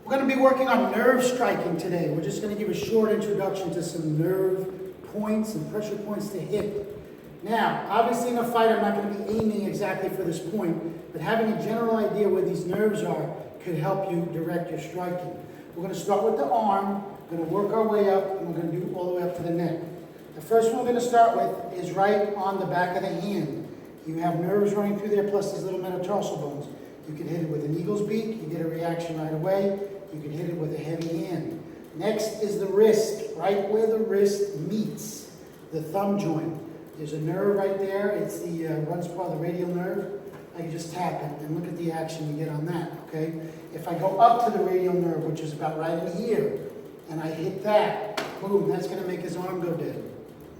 We're going to be working on nerve striking today. We're just going to give a short introduction to some nerve points and pressure points to hit. Now, obviously in a fight I'm not going to be aiming exactly for this point, but having a general idea where these nerves are could help you direct your striking. We're going to start with the arm, we're going to work our way up, and we're going to do all the way up to the neck. The first one we're going to start with is right on the back of the hand. You have nerves running through there plus these little metatarsal bones. You can hit it with an eagle's beak, you get a reaction right away. You can hit it with a heavy hand. Next is the wrist, right where the wrist meets the thumb joint. There's a nerve right there. It's the runs part of the radial nerve. I can just tap it and look at the action you get on that, okay? If I go up to the radial nerve, which is about right in here, and I hit that, boom, that's going to make his arm go dead,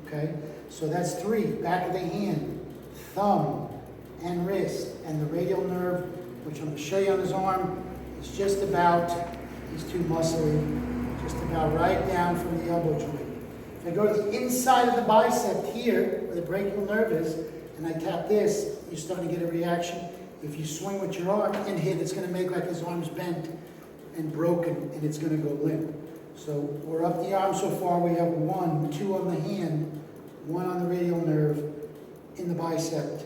okay? So that's three, back of the hand, thumb, and wrist, and the radial nerve, which I'm going to show you on his arm, is just about, he's too muscly, just about right down from the elbow joint. If I go to the inside of the bicep here, where the brachial nerve is, and I tap this, you're starting to get a reaction. If you swing with your arm and hit, it's going to make like his arm's bent and broken, and it's going to go limp. So we're up the arm so far. We have 1, 2 on the hand, 1 on the radial nerve in the bicep.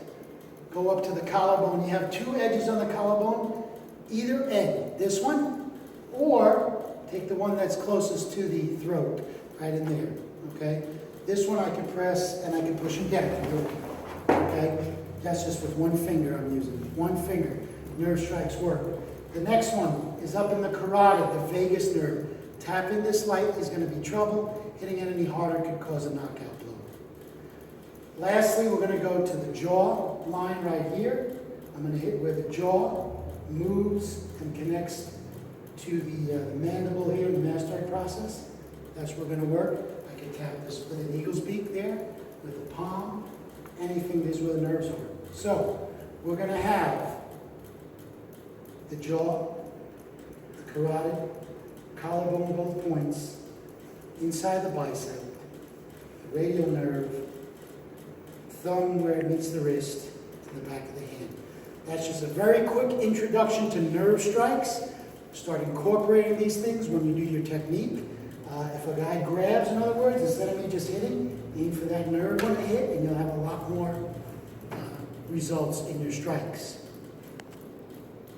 Go up to the collarbone. You have 2 edges on the collarbone. Either end, this one, or take the one that's closest to the throat, right in there, okay? This one I can press and I can push and get it, okay? That's just with one finger I'm using, one finger. Nerve strikes work. The next one is up in the carotid, the vagus nerve. Tapping this light is going to be trouble. Hitting it any harder could cause a knockout blow. Lastly, we're going to go to the jaw line right here. I'm going to hit where the jaw moves and connects to the mandible here, the mastoid process. That's where we're going to work. I can tap this with an eagle's beak there, with the palm, anything is where the nerves are. So, we're going to have the jaw, the carotid, collarbone, both points, inside the bicep, the radial nerve, thumb where it meets the wrist, to the back of the hand. That's just a very quick introduction to nerve strikes. Start incorporating these things when you do your technique. If a guy grabs, in other words, instead of me just hitting, aim for that nerve when I hit, and you'll have a lot more results in your strikes.